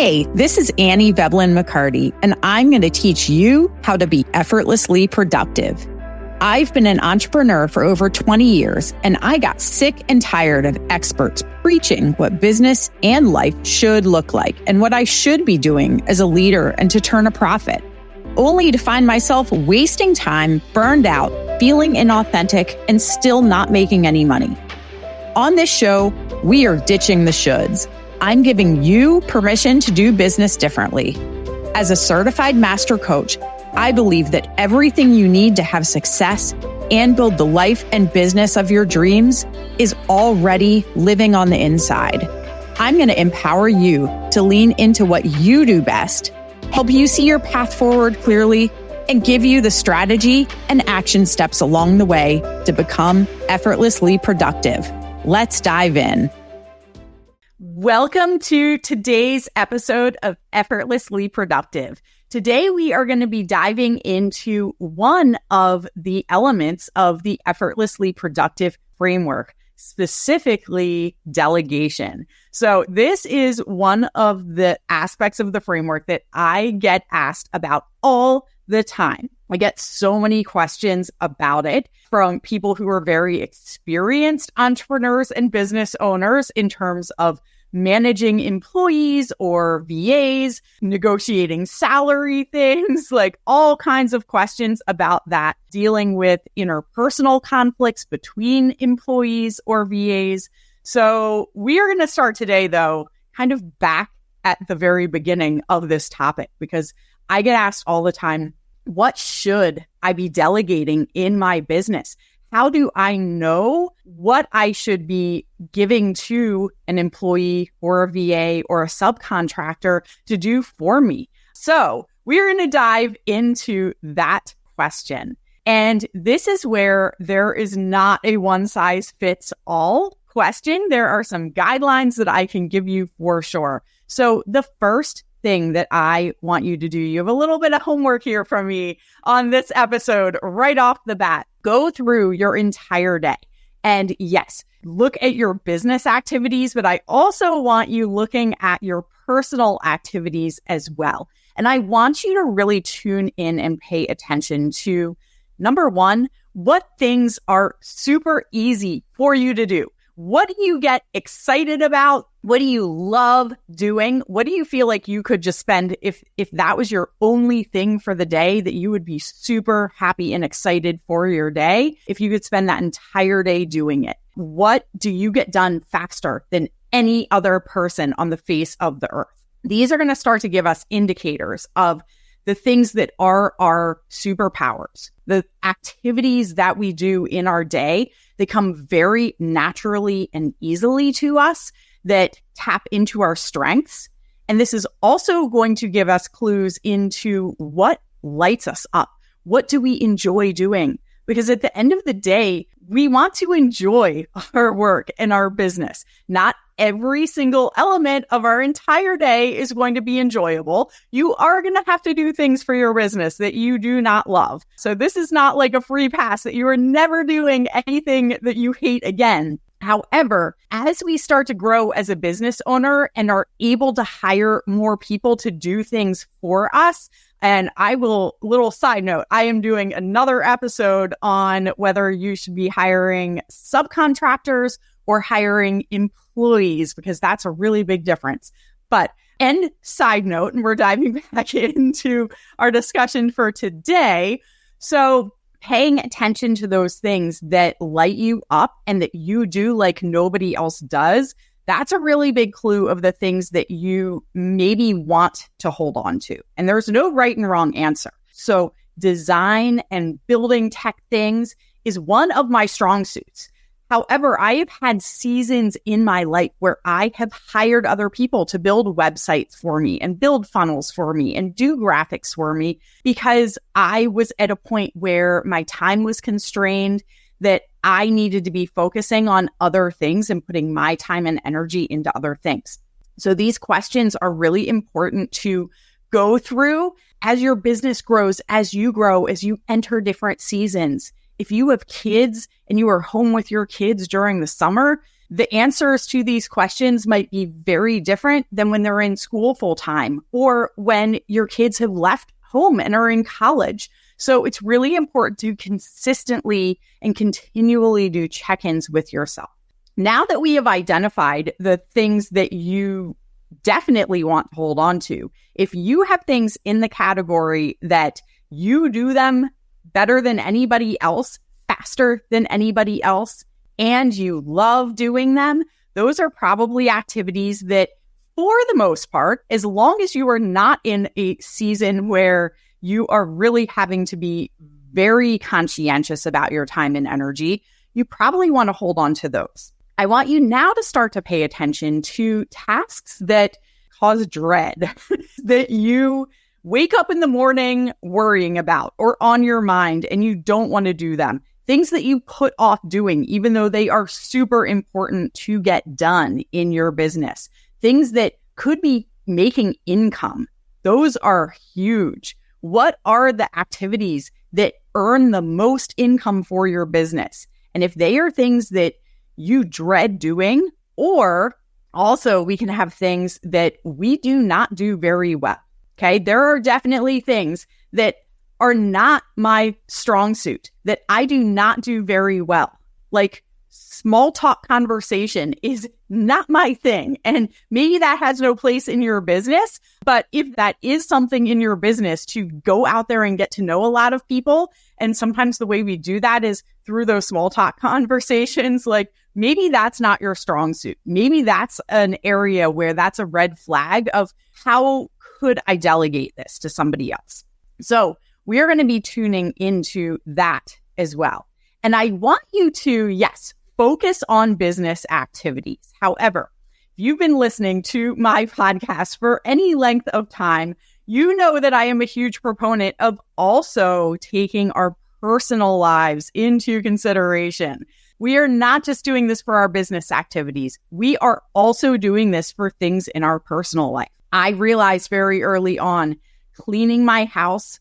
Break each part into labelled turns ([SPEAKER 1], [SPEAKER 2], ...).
[SPEAKER 1] Hey, this is Annie Veblen-McCarty, and I'm going to teach you how to be effortlessly productive. I've been an entrepreneur for over 20 years, and I got sick and tired of experts preaching what business and life should look like and what I should be doing as a leader and to turn a profit, only to find myself wasting time, burned out, feeling inauthentic, and still not making any money. On this show, we are ditching the shoulds. I'm giving you permission to do business differently. As a certified master coach, I believe that everything you need to have success and build the life and business of your dreams is already living on the inside. I'm going to empower you to lean into what you do best, help you see your path forward clearly, and give you the strategy and action steps along the way to become effortlessly productive. Let's dive in. Welcome to today's episode of Effortlessly Productive. Today, we are going to be diving into one of the elements of the Effortlessly Productive framework, specifically delegation. So this is one of the aspects of the framework that I get asked about all the time. I get so many questions about it from people who are very experienced entrepreneurs and business owners in terms of managing employees or VAs, negotiating salary things, like all kinds of questions about that, dealing with interpersonal conflicts between employees or VAs. So we are going to start today, though, kind of back at the very beginning of this topic, because I get asked all the time, what should I be delegating in my business? How do I know what I should be giving to an employee or a VA or a subcontractor to do for me? So we're going to dive into that question. And this is where there is not a one-size-fits-all question. There are some guidelines that I can give you for sure. So the first thing that I want you to do, you have a little bit of homework here from me on this episode right off the bat. Go through your entire day. And yes, look at your business activities, but I also want you looking at your personal activities as well. And I want you to really tune in and pay attention to, number one, what things are super easy for you to do. What do you get excited about? What do you love doing? What do you feel like you could just spend, if that was your only thing for the day, that you would be super happy and excited for your day if you could spend that entire day doing it? What do you get done faster than any other person on the face of the earth? These are going to start to give us indicators of the things that are our superpowers, the activities that we do in our day. They come very naturally and easily to us, that tap into our strengths. And this is also going to give us clues into what lights us up. What do we enjoy doing? Because at the end of the day, we want to enjoy our work and our business. Not every single element of our entire day is going to be enjoyable. You are going to have to do things for your business that you do not love. So this is not like a free pass that you are never doing anything that you hate again. However, as we start to grow as a business owner and are able to hire more people to do things for us, and little side note, I am doing another episode on whether you should be hiring subcontractors or hiring employees, because that's a really big difference. But end side note, and we're diving back into our discussion for today. So paying attention to those things that light you up and that you do like nobody else does, that's a really big clue of the things that you maybe want to hold on to. And there's no right and wrong answer. So design and building tech things is one of my strong suits. However, I have had seasons in my life where I have hired other people to build websites for me and build funnels for me and do graphics for me, because I was at a point where my time was constrained, that I needed to be focusing on other things and putting my time and energy into other things. So these questions are really important to go through as your business grows, as you grow, as you enter different seasons. If you have kids and you are home with your kids during the summer, the answers to these questions might be very different than when they're in school full time or when your kids have left home and are in college. So it's really important to consistently and continually do check-ins with yourself. Now that we have identified the things that you definitely want to hold on to, if you have things in the category that you do them better than anybody else, faster than anybody else, and you love doing them, those are probably activities that, for the most part, as long as you are not in a season where you are really having to be very conscientious about your time and energy, you probably want to hold on to those. I want you now to start to pay attention to tasks that cause dread, that you wake up in the morning worrying about or on your mind and you don't want to do them. Things that you put off doing, even though they are super important to get done in your business. Things that could be making income. Those are huge. What are the activities that earn the most income for your business? And if they are things that you dread doing, or also we can have things that we do not do very well. Okay, there are definitely things that are not my strong suit, that I do not do very well. Like small talk conversation is not my thing. And maybe that has no place in your business. But if that is something in your business, to go out there and get to know a lot of people, and sometimes the way we do that is through those small talk conversations, like maybe that's not your strong suit. Maybe that's an area where that's a red flag of how could I delegate this to somebody else? So we are going to be tuning into that as well. And I want you to, yes, focus on business activities. However, if you've been listening to my podcast for any length of time, you know that I am a huge proponent of also taking our personal lives into consideration. We are not just doing this for our business activities. We are also doing this for things in our personal life. I realized very early on, cleaning my house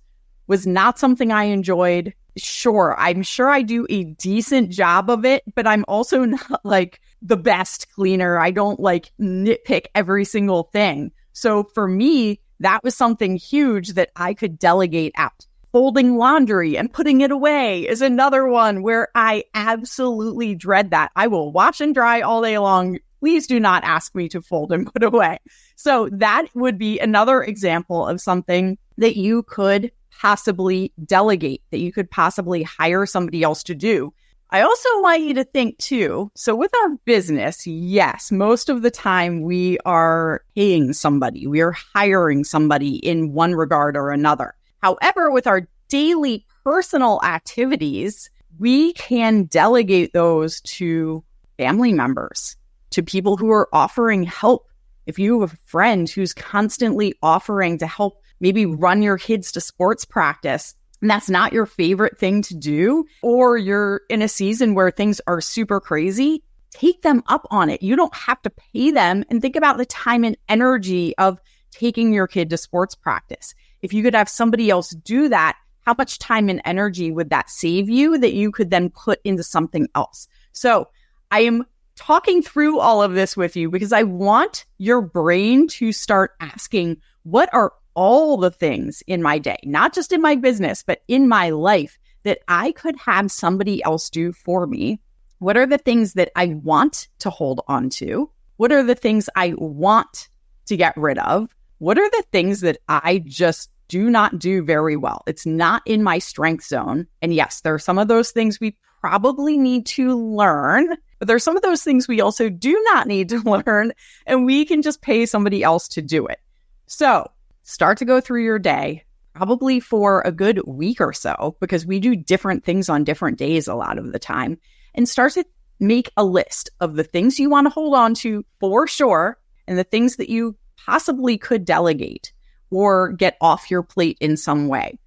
[SPEAKER 1] was not something I enjoyed. Sure, I'm sure I do a decent job of it, but I'm also not like the best cleaner. I don't like nitpick every single thing. So for me, that was something huge that I could delegate out. Folding laundry and putting it away is another one where I absolutely dread that. I will wash and dry all day long. Please do not ask me to fold and put away. So that would be another example of something that you could possibly delegate, that you could possibly hire somebody else to do. I also want you to think too, so with our business, yes, most of the time we are paying somebody, we are hiring somebody in one regard or another. However, with our daily personal activities, we can delegate those to family members, to people who are offering help. If you have a friend who's constantly offering to help maybe run your kids to sports practice, and that's not your favorite thing to do, or you're in a season where things are super crazy, take them up on it. You don't have to pay them, and think about the time and energy of taking your kid to sports practice. If you could have somebody else do that, how much time and energy would that save you that you could then put into something else? So I am talking through all of this with you because I want your brain to start asking, what are all the things in my day, not just in my business, but in my life that I could have somebody else do for me? What are the things that I want to hold on to? What are the things I want to get rid of? What are the things that I just do not do very well? It's not in my strength zone. And yes, there are some of those things we probably need to learn, but there's some of those things we also do not need to learn, and we can just pay somebody else to do it. So start to go through your day, probably for a good week or so, because we do different things on different days a lot of the time, and start to make a list of the things you want to hold on to for sure, and the things that you possibly could delegate or get off your plate in some way.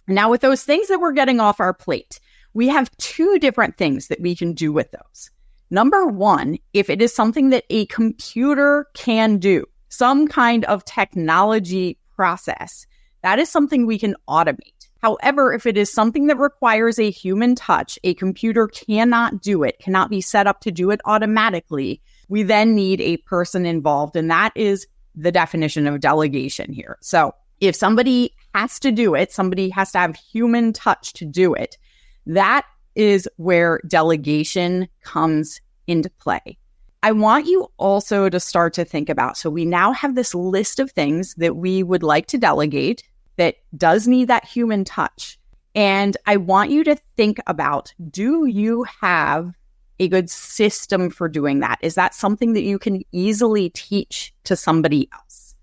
[SPEAKER 1] Now, with those things that we're getting off our plate, we have two different things that we can do with those. Number one, if it is something that a computer can do, some kind of technology process, that is something we can automate. However, if it is something that requires a human touch, a computer cannot do it, cannot be set up to do it automatically, we then need a person involved. And that is the definition of delegation here. So if somebody has to do it, somebody has to have human touch to do it, that is where delegation comes into play. I want you also to start to think about, so we now have this list of things that we would like to delegate that does need that human touch. And I want you to think about, do you have a good system for doing that? Is that something that you can easily teach to somebody else?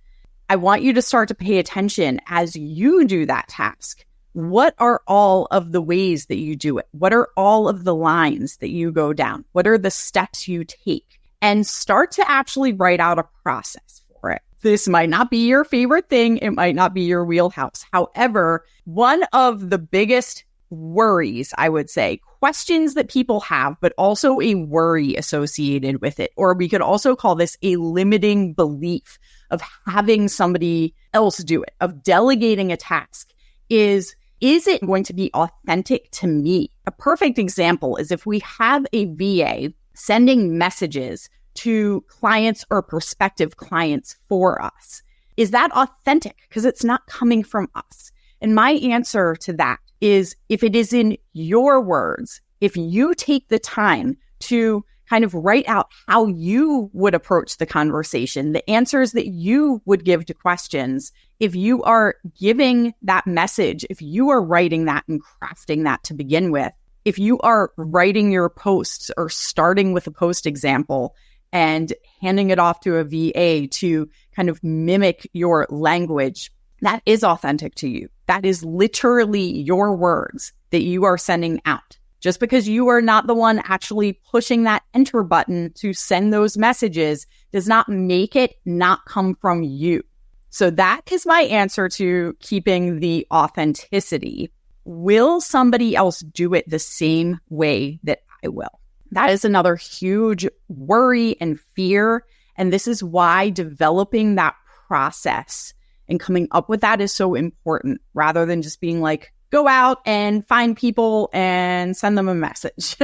[SPEAKER 1] I want you to start to pay attention as you do that task. What are all of the ways that you do it? What are all of the lines that you go down? What are the steps you take? And start to actually write out a process for it. This might not be your favorite thing. It might not be your wheelhouse. However, one of the biggest worries, I would say, questions that people have, but also a worry associated with it, or we could also call this a limiting belief of having somebody else do it, of delegating a task, is it going to be authentic to me? A perfect example is if we have a VA sending messages to clients or prospective clients for us. Is that authentic? Because it's not coming from us. And my answer to that is, if it is in your words, if you take the time to kind of write out how you would approach the conversation, the answers that you would give to questions, if you are giving that message, if you are writing that and crafting that to begin with, if you are writing your posts or starting with a post example and handing it off to a VA to kind of mimic your language, that is authentic to you. That is literally your words that you are sending out. Just because you are not the one actually pushing that enter button to send those messages does not make it not come from you. So that is my answer to keeping the authenticity. Will somebody else do it the same way that I will? That is another huge worry and fear. And this is why developing that process and coming up with that is so important, rather than just being like, go out and find people and send them a message.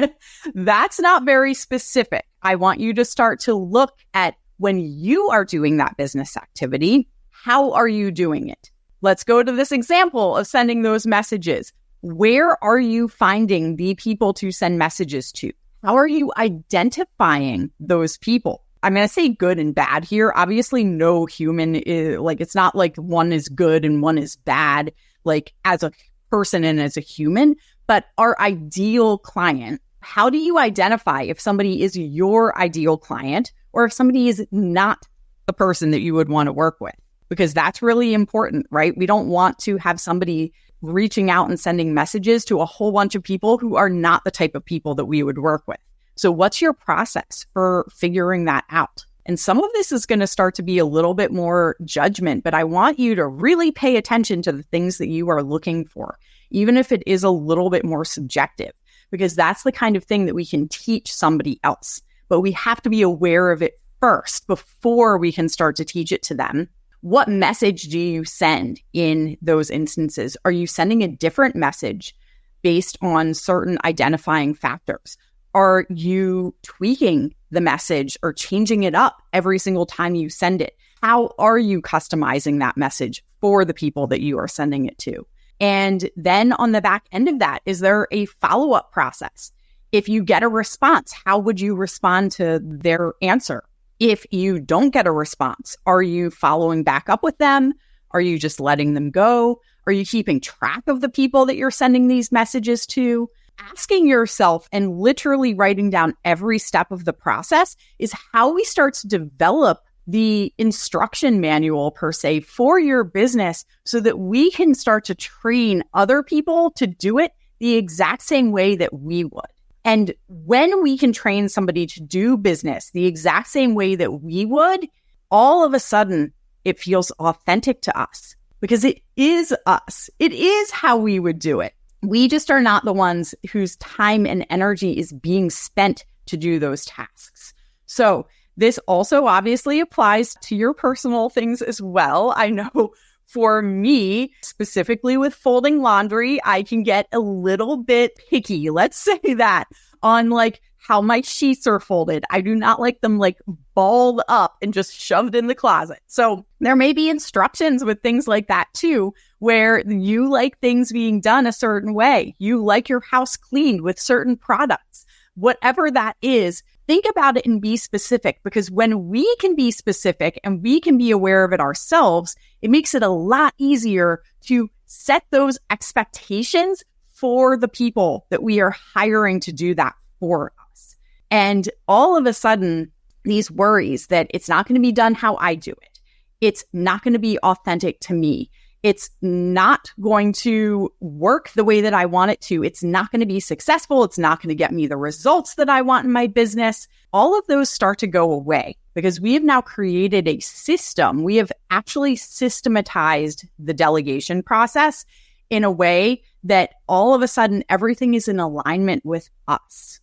[SPEAKER 1] That's not very specific. I want you to start to look at, when you are doing that business activity, how are you doing it? Let's go to this example of sending those messages. Where are you finding the people to send messages to? How are you identifying those people? I'm going to say good and bad here. Obviously, no human is like, it's not like one is good and one is bad, like as a person and as a human, but our ideal client. How do you identify if somebody is your ideal client or if somebody is not the person that you would want to work with? Because that's really important, right? We don't want to have somebody reaching out and sending messages to a whole bunch of people who are not the type of people that we would work with. So what's your process for figuring that out? And some of this is going to start to be a little bit more judgment, but I want you to really pay attention to the things that you are looking for, even if it is a little bit more subjective, because that's the kind of thing that we can teach somebody else. But we have to be aware of it first before we can start to teach it to them. What message do you send in those instances? Are you sending a different message based on certain identifying factors? Are you tweaking the message or changing it up every single time you send it? How are you customizing that message for the people that you are sending it to? And then on the back end of that, is there a follow-up process? If you get a response, how would you respond to their answer? If you don't get a response, are you following back up with them? Are you just letting them go? Are you keeping track of the people that you're sending these messages to? Asking yourself and literally writing down every step of the process is how we start to develop the instruction manual, per se, for your business so that we can start to train other people to do it the exact same way that we would. And when we can train somebody to do business the exact same way that we would, all of a sudden it feels authentic to us because it is us. It is how we would do it. We just are not the ones whose time and energy is being spent to do those tasks. So this also obviously applies to your personal things as well. I know for me, specifically with folding laundry, I can get a little bit picky, let's say that, on like how my sheets are folded. I do not like them like balled up and just shoved in the closet. So there may be instructions with things like that too, where you like things being done a certain way. You like your house cleaned with certain products. Whatever that is, think about it and be specific, because when we can be specific and we can be aware of it ourselves, it makes it a lot easier to set those expectations for the people that we are hiring to do that for us. And all of a sudden, these worries that it's not going to be done how I do it, it's not going to be authentic to me, it's not going to work the way that I want it to, it's not going to be successful, it's not going to get me the results that I want in my business, all of those start to go away because we have now created a system. We have actually systematized the delegation process in a way that all of a sudden everything is in alignment with us.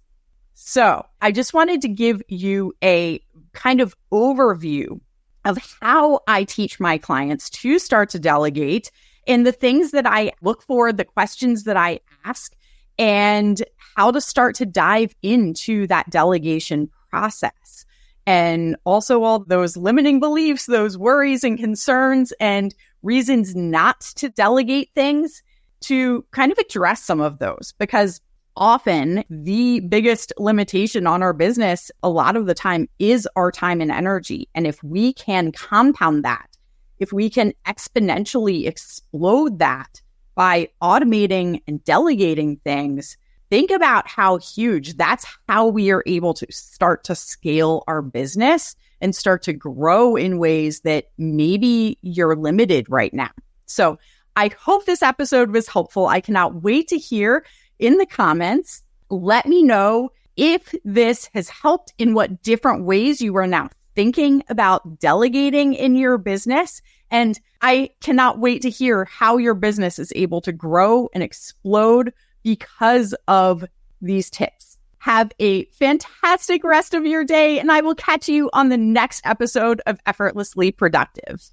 [SPEAKER 1] So I just wanted to give you a kind of overview of how I teach my clients to start to delegate and the things that I look for, the questions that I ask, and how to start to dive into that delegation process. And also all those limiting beliefs, those worries and concerns and reasons not to delegate things, to kind of address some of those, because often the biggest limitation on our business a lot of the time is our time and energy. And if we can compound that, if we can exponentially explode that by automating and delegating things, think about how huge. That's how we are able to start to scale our business and start to grow in ways that maybe you're limited right now. So I hope this episode was helpful. I cannot wait to hear in the comments. Let me know if this has helped, in what different ways you are now thinking about delegating in your business. And I cannot wait to hear how your business is able to grow and explode because of these tips. Have a fantastic rest of your day, and I will catch you on the next episode of Effortlessly Productive.